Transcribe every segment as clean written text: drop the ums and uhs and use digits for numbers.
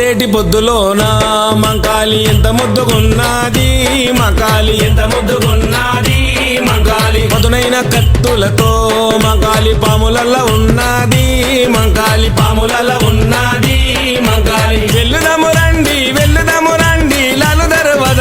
పొడిసేటి పొద్దులోన మంకాలి ఎంత ముద్దుగున్నది, మంకాలి ఎంత ముద్దుగున్నది, మంకాలి పదునైన కత్తులతో మంకాలి పాములల్ల ఉన్నది, మంకాలి పాములల్ల ఉన్నది, మంకాలి వెల్లుదము రండి వెల్లుదము రండి లాలు దర్వాజ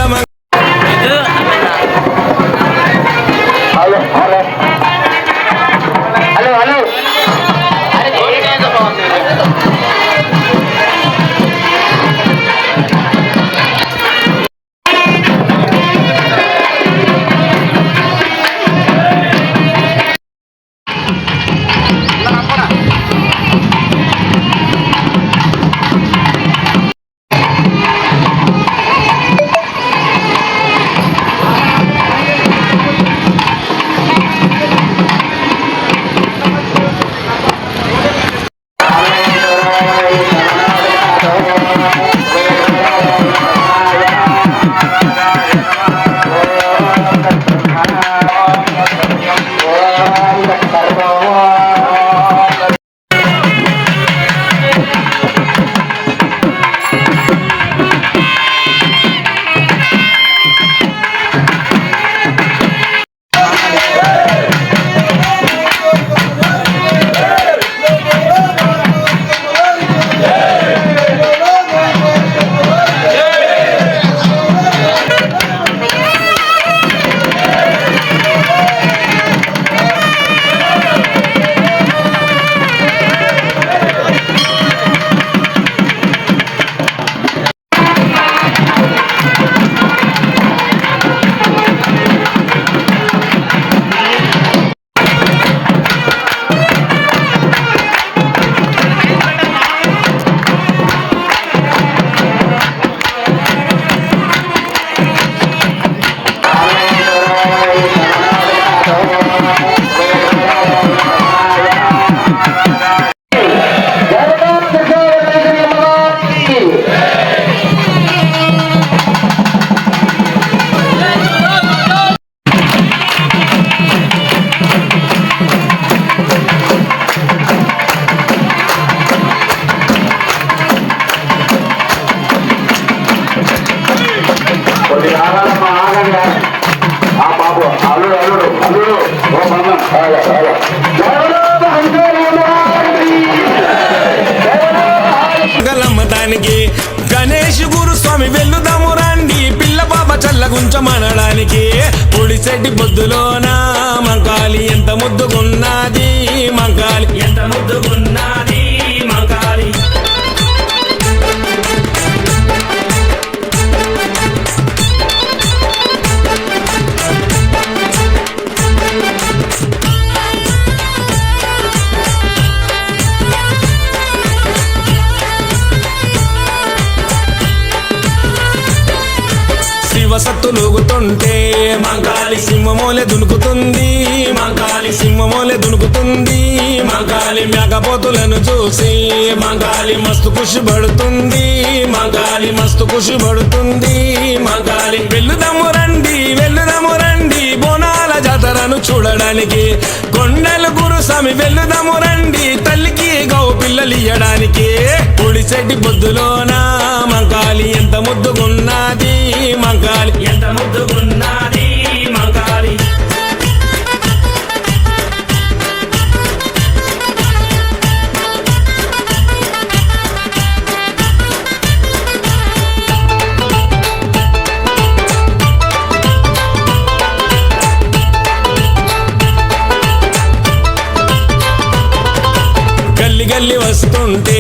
గణేష్ గురుస్వామి వెల్లుదాము రండి పిల్ల పాప చల్లగుంచమనడానికి పొడిసేటి పొద్దులోన మంకాలి ఎంత ముద్దుగున్నది, మంకాలి ఎంత ముద్దుగున్నది, మంకాలి శివసత్తులుగుతుంటే మంకాలి సింహమోలే దునుకుతుంది, మంకాలి సింహమోలే దునుకుతుంది, మంకాలి మేకపోతులను చూసి మంకాలి మస్తు ఖుషి పడుతుంది, మంకాలి మస్తు ఖుషి పడుతుంది, మంకాలి వెల్లుదము రండి బోనాల జాతరను చూడడానికి కొండలు గురుస్వామి వెల్లుదము రండి తల్లికి గౌ పిల్లలు ఇయ్యడానికి పొడిసేటి పొద్దులోన మంకాలి ఎంత ముద్దుగున్నది, మంకాలి ఎంత ముద్దుగున్నది, మంకాలి గల్లి వస్తుంటే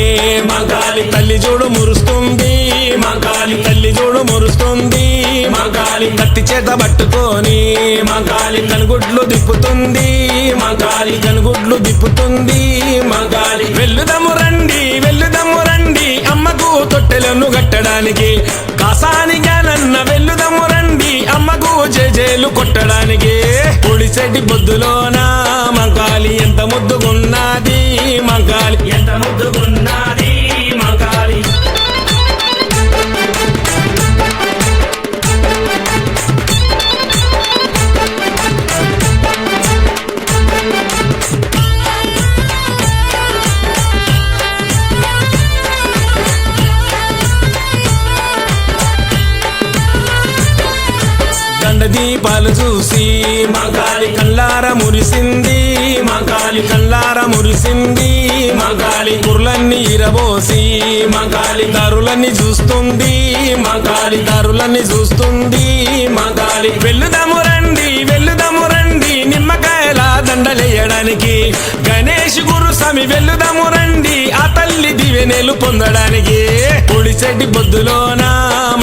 మంకాలి తల్లి చూడు మురుస్తుంది, మంకాలి తల్లి చూడు మురుస్తుంది, మంకాలి కత్తి చేత పట్టుకొని మంకాలి కనుగుడ్లు దిప్పుతుంది, మంకాలి కనుగుడ్లు దిప్పుతుంది, మంకాలి వెల్లుదము రండి అమ్మకు తొట్టెలను కట్టడానికి కాసాని జ్ఞానన్న వెల్లుదము రండి అమ్మకు జేజేలు కొట్టడానికి పొడిసేటి పొద్దులోన మంకాలి ఎంత ముద్దుగున్నది, మంకాలి ఎంత ముద్దుగున్నది, మంకాలి దీపాలు చూసి మంకాలి కల్లార మురిసింది మంకాలి కల్లార మురిసింది మంకాలి కుర్లన్నీ ఇరబోసి మంకాలి దారులన్నీ చూస్తుంది మంకాలి దారులన్నీ చూస్తుంది మంకాలి వెళ్లుదాము రండి నిమ్మకాయల దండలేయడానికి గణేష్ గురుస్వామి వెళ్లుదాము రండి ఆ తల్లి దివెనెలు పొందడానికి పొడిచెడ్డి బొద్దులోన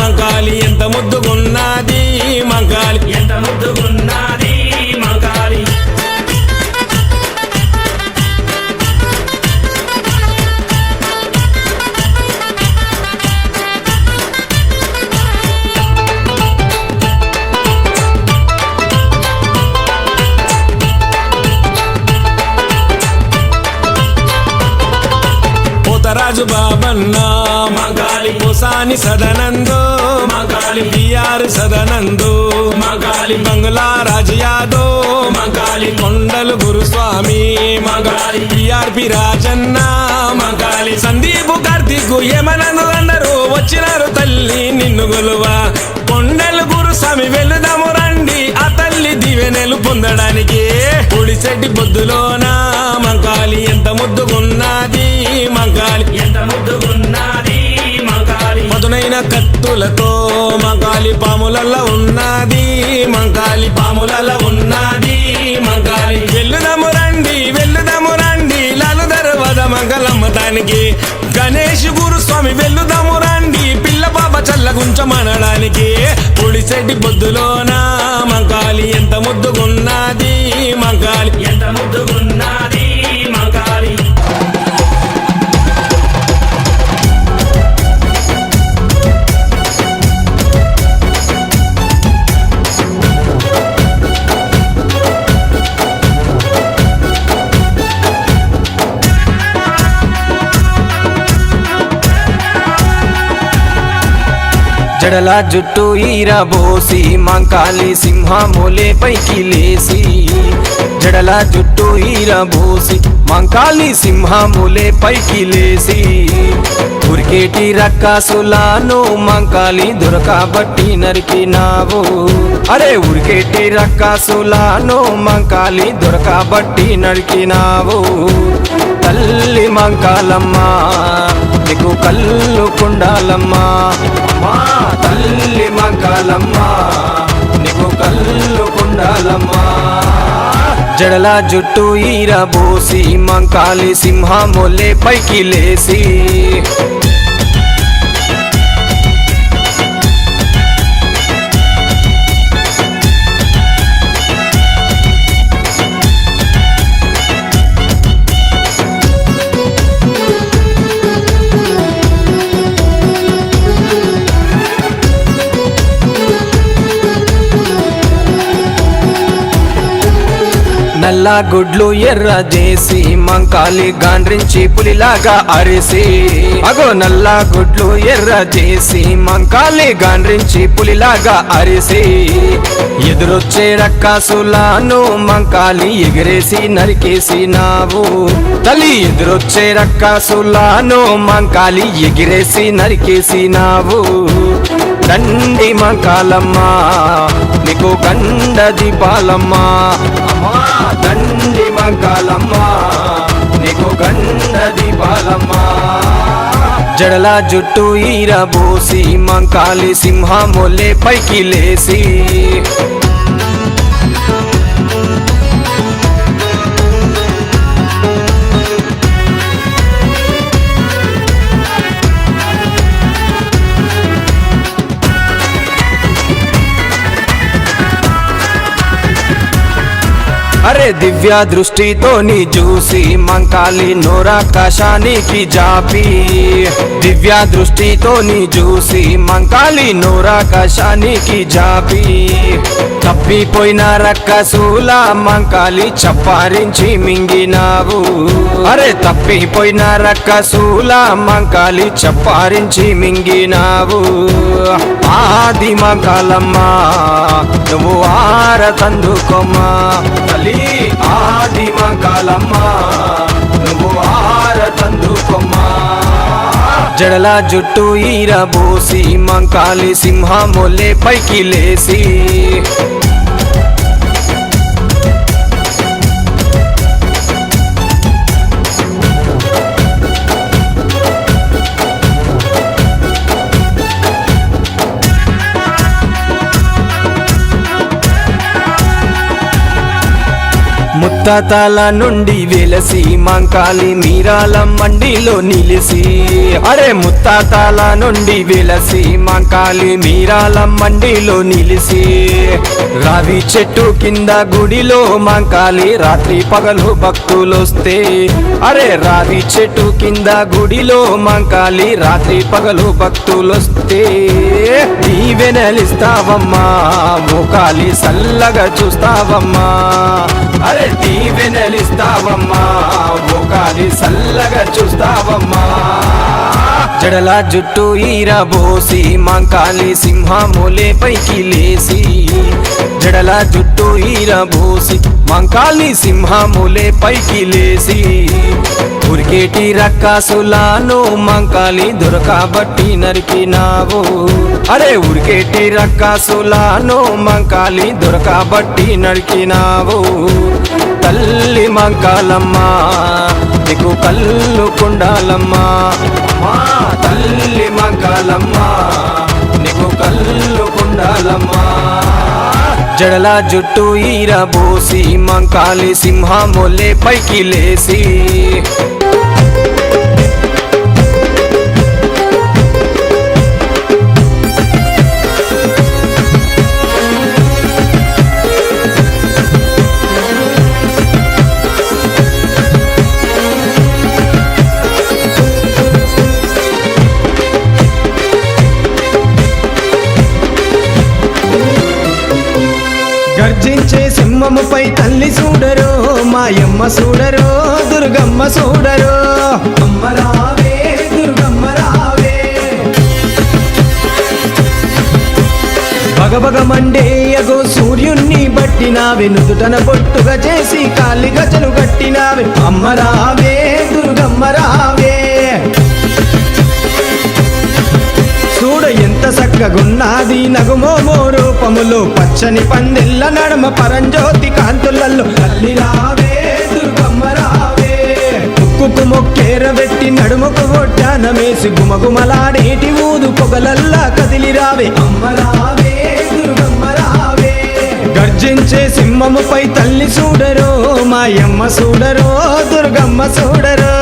మంకాలి ఎంత ముద్దుగున్నది మంకాలి ఎంత ముద్దుగున్నది మంకాలి రాజు బాబన్న మంకాలి పోసాని సదనందో మంకాలి బిఆర్ సదనందో మంకాలి బంగ్లా రాజు యాదో మంకాలి కొండలు గురుస్వామి మంకాలి బిఆర్పి రాజన్న మంకాలి సందీపు కార్తీక్ ఏమనను అందరూ వచ్చినారు తల్లి నిన్ను గొలువా కొండలు గురుస్వామి వెళ్దాము రండి ఆ తల్లి దివెనెలు పొందడానికి పొడిచెడ్డి బొద్దులోన మంకాలి ఎంత ముద్దుగున్నది మంకాలి ఎంత ముద్దుగున్నది మంకాలి పదునైన కత్తులతో మంకాలి పాములల్ల ఉన్నది మంకాలి పాములల్ల ఉన్నది మంకాలి వెళ్దాము రండి లాలు దర్వాజ మంగళమ్మతానికి గణేష్ గురుస్వామి వెళ్దాము రండి పిల్ల పాప చల్లగుంచమనడానికి పొడిచెడ్డి బొద్దులోన మంకాలి ఎంత ముద్దుగున్నది మంకాలి ఎంత ముద్దుగున్నది మంకాలి జడల జుట్టు ఈరబోసి మంకాలి సింహములే పైకి లేసి జడల జుట్టు ఈరబోసి మంకాలి సింహములే పైకి లేసి ఉరికేటి రక్కసులాను మంకాలి దొరకబట్టి నరికినావు అరే ఉరికేటి రక్కసులాను మంకాలి దొరకబట్టి నరికినావు తల్లి మంకాలమ్మ నీకు కళ్ళు కుండాలమ్మా అమ్మా తల్లి మంకాలమ్మ నీకు కళ్ళు కుండాలమ్మా జడల జుట్టు ఈరబోసి మంకాలి సింహములే పైకి లేసి నల్ల గుడ్లు ఎర్ర చేసి మంకాలి గాండ్రించి పులిలాగా అరిసి అగో నల్ల గుడ్లు ఎర్ర చేసి మంకాలి గాండ్రించి పులిలాగా అరిసి ఎదురొచ్చే రక్కసులాను మంకాలి ఎగిరేసి నరికేసినావు తల్లి ఎదురొచ్చే రక్కసులాను మంకాలి ఎగిరేసి నరికేసినావు దండి మంకాలమ్మ నీకు గండ దీపాలమ్మ అమ్మా దండి మంకాలమ్మ నీకు గండ దీపాలమ్మ జడల జుట్టు ఈరబోసి మంకాలి సింహములే పైకి లేసి అరే దివ్య దృష్టితో నీ చూసి మంకాలి నోరాకాశానికి జాపి దివ్య దృష్టితో నీ చూసి మంకాలి నోరాకాశానికి జాపి తప్పిపోయిన రక్కసుల మంకాలి చప్పారించి మింగినావు అరే తప్పిపోయిన రక్కసుల మంకాలి చప్పారించి మింగినావు ఆది మంకాలమ్మ నువ్వు ఆరతందుకోమ్మా తల్లి ఆది మంకాలమ్మ నువ్వు ఆరతందుకోమ్మా జడల జుట్టు ఈరబోసి మంకాలి సింహములే పైకి లేసి ముత్తాతల నుండి వెలసి మంకాలి మీరాల మండిలో నిలిసి అరే ముత్తాతల నుండి వెలసి మంకాలి మీరాల మండిలో నిలిసి రావి చెట్టు కింద గుడిలో మంకాలి రాత్రి పగలు భక్తులొస్తే అరే రావి చెట్టు కింద గుడిలో మంకాలి రాత్రి పగలు భక్తులొస్తే దీవెనలిస్తావమ్మా మోకాలి సల్లగా చూస్తావమ్మా అరే దీవెనలిస్తావమ్మా మోకాలి సల్లగా చూస్తావమ్మా జడల జుట్టు ఈరబోసి మంకాలి సింహములే పైకి లేసి జడల జుట్టు ఈరబోసి మంకాలి సింహములే పైకి లేసి ఉరికేటి రక్కసులాను మంకాలి దొరకబట్టి నరికినావు అరే ఉరికేటి రక్కసులాను మంకాలి దొరకబట్టి నరికినావు తల్లి మంకాలమ్మా నీకు కళ్ళు కుండాలమ్మా మా తల్లి మంకాలమ్మా నీకు కళ్ళు కుండాలమ్మా జడల జుట్టు ఈరబోసి మంకాలి సింహములే పైకి లేసి గర్జించే సింహముపై తల్లి చూడరో మాయమ్మ చూడరో దుర్గమ్మ చూడరో అమ్మ రావే దుర్గమ్మ రావే బగబగ మండే అగో సూర్యుణ్ణి బట్టినావే నుదుటన బొట్టుగా చేసి కాలి గజలు కట్టినావే అమ్మ రావే దుర్గమ్మ రావే చూడ ఎంత చక్కగున్నది నగుమోమో రూపములో పచ్చని పందిళ్ళ నడమ పరంజ్యోతి కాంతులలో తల్లి రావే దుర్గమ్మ రావే ముక్కుకు మొక్కేర వెట్టి నడుముకు ఒడ్డానమేసి గుమగుమలాడేటి ఊదు పొగలల్లా కదిలి రావే అమ్మ రావే దుర్గమ్మ రావే గర్జించే సింహముపై తల్లి చూడరో మాయమ్మ చూడరో దుర్గమ్మ చూడరో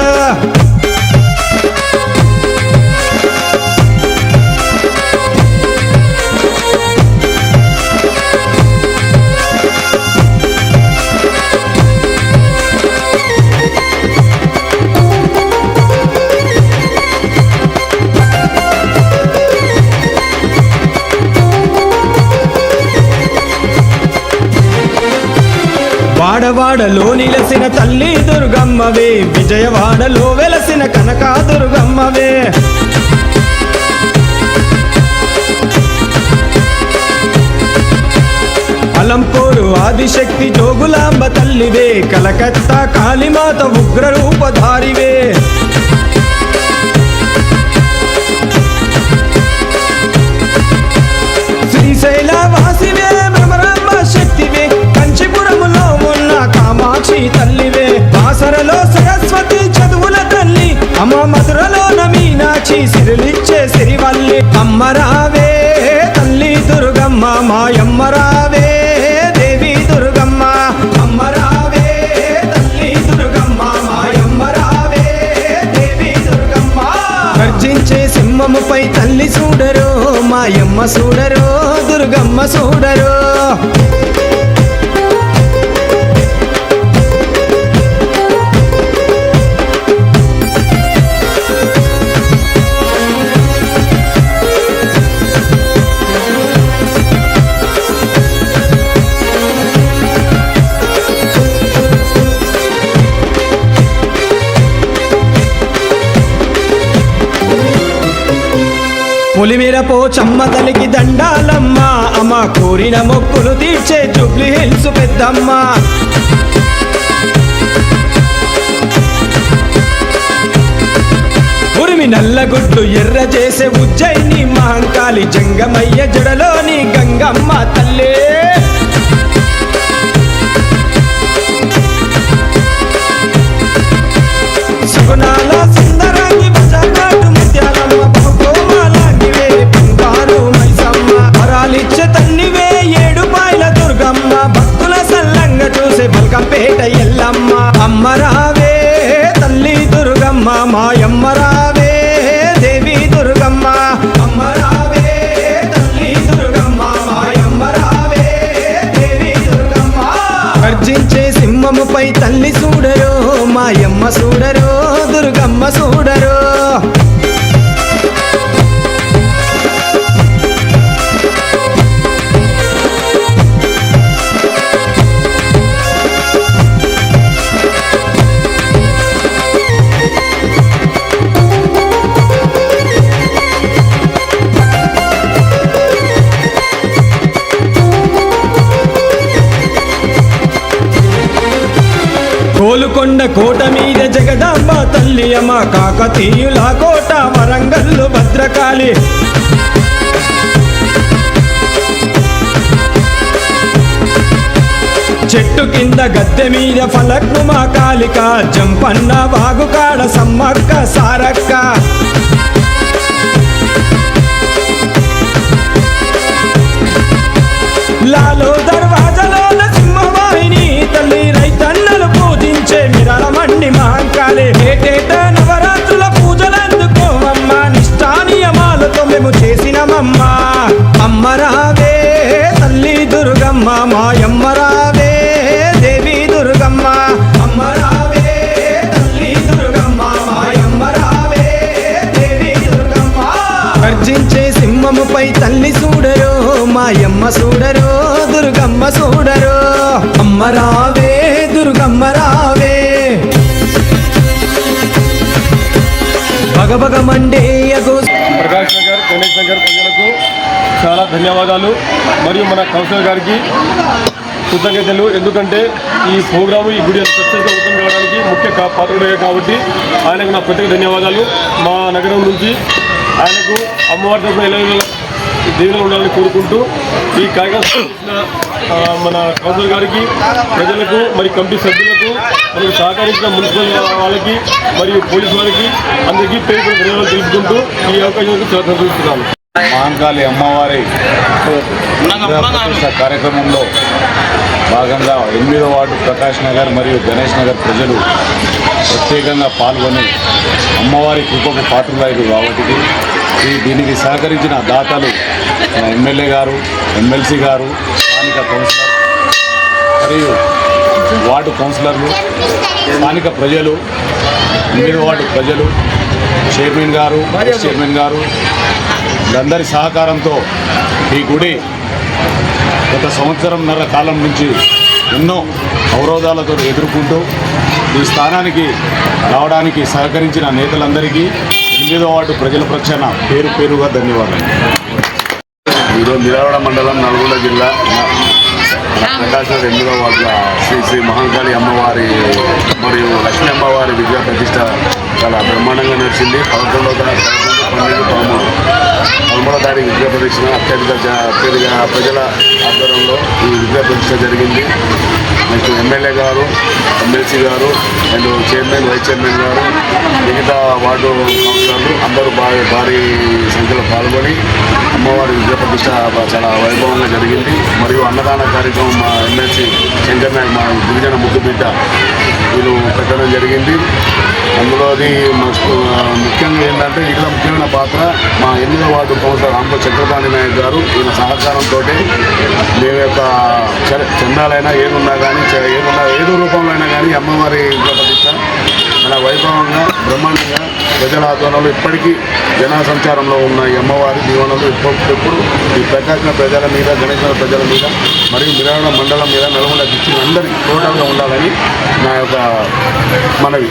వాడవాడలో నిలసిన తల్లి దుర్గమ్మవే విజయవాడలో వెలసిన కనకా దుర్గమ్మవే అలంపూరు ఆదిశక్తి జోగులాంబ తల్లివే కలకత్తా కాళీమాత ఉగ్ర రూపధారివే శ్రీశైల వాసివే భ్రమరాంబ శక్తివే కంచిపురములో ఉన్న కామాక్షి తల్లివే బాసరలో సరస్వతి చదువుల తల్లి అమ్మ మధురలోన మీనాక్షి సిరులిచ్చే సిరివల్లి అమ్మ రావే తల్లి దుర్గమ్మ మాయమ్మ రావే దేవి దుర్గమ్మ అమ్మ రావే తల్లి దుర్గమ్మ మాయమ్మ రావే దేవి దుర్గమ్మ గర్జించే సింహముపై తల్లి చూడరో మాయమ్మ చూడరో దుర్గమ్మ చూడరో పులిమిరపో చమ్మ తల్లికి దండాలమ్మ అమ్మ కోరిన మొక్కులు తీర్చే జూబ్లీ హిల్స్ పెద్దమ్మ ఉరిమి నల్లగుడ్డు ఎర్ర చేసే ఉజ్జయిని మహంకాళి జంగమయ్య జడలోని గంగమ్మ తల్లే సుగుణాల సుందరాంగి బజాకాటు ముత్యాలమ్మ బహుకోమాలాంగివే బంగారు మైసమ్మ వరాలిచ్చే తల్లివే ఏడు పాయల దుర్గమ్మ భక్తుల సల్లంగా చూసే బల్కంపేట ఎల్ల మాయమ్మ చూడరో దుర్గమ్మ చూడరో. కోలుకొండ కోట మీద జగదాంబ తల్లి అమ్మ, కాకతీయుల కోట వరంగల్లు భద్రకాళి. చెట్టు కింద గద్దె మీద ఫలక్ను మా కాళిక, జంపన్న వాగుకాడ సమ్మక్క సారక్క. లాలో దర్వాజలో సింహవాహిని తల్లి, రైతన్నలు పూజించే మిరళమండి మహంకాళి. ఏటేట నవరాత్రుల పూజలందుకోమమ్మ, నిష్ఠానియమాలతో మేము చేసినమమ్మ. అమ్మ రావే తల్లి దుర్గమ్మ, మాయమ్మ రావే దేవి దుర్గమ్మ. అమ్మ రావే తల్లి దుర్గమ్మ, మాయమ్మ రావే దేవి దుర్గమ్మ. గర్జించే సింహముపై తల్లి చూడరో, మాయమ్మ చూడరో దుర్గమ్మ చూడరో. అమ్మ రావే దుర్గమ్మ రావే. భగభగ మండే ప్రకాష్ నగర్, గణేష్ నగర్ ప్రజలకు చాలా ధన్యవాదాలు. మరియు మన కౌన్సిలర్ గారికి కృతజ్ఞతలు. ఎందుకంటే ఈ ప్రోగ్రాము, ఈ గుడి సక్సెస్గా ఓపెన్ కావడానికి ముఖ్య పాత్రుడయ్యారు కాబట్టి ఆయనకు నా ప్రత్యేక ధన్యవాదాలు. మా నగరం నుంచి ఆయనకు అమ్మవారి తరఫున ఎలా దేవుళ్ళు ఉండాలని కోరుకుంటూ ఈ కార్యక్రమం మన కౌన్సిలర్ గారికి, ప్రజలకు, మరి కమిటీ సభ్యులకు, మరియు సహకరించిన మున్సిపల్ వాళ్ళకి మరియు పోలీసు వారికి అందరికీ పేరు ధన్యవాదాలు తెలుపుకుంటూ ఈ అవకాశం చాలా సంతోషిస్తున్నాను. మహంకాళి అమ్మవారి ప్రతిష్ట కార్యక్రమంలో భాగంగా 8వ వార్డు ప్రకాష్ నగర్ మరియు గణేష్ నగర్ ప్రజలు ప్రత్యేకంగా పాల్గొని అమ్మవారి కృపకు పాత్రులయ్యారు కాబట్టి దీనికి సహకరించిన దాతలు ఎమ్మెల్యే గారు, ఎమ్మెల్సీ గారు, స్థానిక కౌన్సిలర్ మరియు వార్డు కౌన్సిలర్లు, స్థానిక ప్రజలు, 8వ వార్డు ప్రజలు, చైర్మన్ గారు, వైస్ చైర్మన్ గారు, వీళ్ళందరి సహకారంతో ఈ గుడి గత సంవత్సరంన్నర కాలం నుంచి ఎన్నో అవరోధాలతో ఎదుర్కొంటూ ఈ స్థానానికి రావడానికి సహకరించిన నేతలందరికీ 8వ వార్డు ప్రజల పక్షాన పేరు పేరుగా ధన్యవాదాలు. ఈరోజు మిరావడ మండలం, నల్గొండ జిల్లా ప్రకాశ్ నగర్ 8వ వార్డుల శ్రీ మహంకాళి అమ్మవారి మరియు లక్ష్మీ అమ్మవారి విగ్రహ ప్రతిష్ట చాలా బ్రహ్మాండంగా నడిచింది. 11వ తారీఖు 13వ తారీఖు విగ్రహ ప్రతిష్ట అత్యధిక ప్రజల ఆధ్వర్యంలో ఈ విగ్రహ ప్రతిష్ట జరిగింది. నెక్స్ట్ ఎమ్మెల్యే గారు, ఎమ్మెల్సీ గారు అండ్ చైర్మన్, వైస్ చైర్మన్ గారు, మిగతా వార్డు కౌన్సిలర్లు అందరూ భారీ సంఖ్యలో పాల్గొని అమ్మవారి విగ్రహ ప్రతిష్ట చాలా వైభవంగా జరిగింది. మరియు అన్నదాన కార్యక్రమం మా ఎమ్మెల్సీ శంకర్ నాయక్, మా గిరిజన ముద్దుబిడ్డ, వీళ్ళు పెట్టడం జరిగింది. అందులోది ముఖ్యంగా ఏంటంటే ఇక్కడ ముఖ్యమైన పాత్ర మా 8వ వార్డు కౌన్సిలర్ రాంపో చక్రపాణి నాయక్ గారు. ఈయన సహకారంతో మేము యొక్క చందాలైనా ఏమున్నా కానీ ఏదో రూపంలో అయినా కానీ అమ్మవారి విగ్రహ ప్రతిష్ట మన వైభవంగా బ్రహ్మాండంగా ప్రజల ఆధ్వర్యంలో ఇప్పటికీ జన సంచారంలో ఉన్న ఈ అమ్మవారి దీవెనలు ఎప్పుడు ఈ ప్రకాశం ప్రజల మీద, గణేష్ నగర్ ప్రజల మీద మరియు మిరావడ మండలం మీద, నల్గొండ డిస్ట్రిక్ట్ అందరికీ టోటల్గా ఉండాలని నా యొక్క మనవి.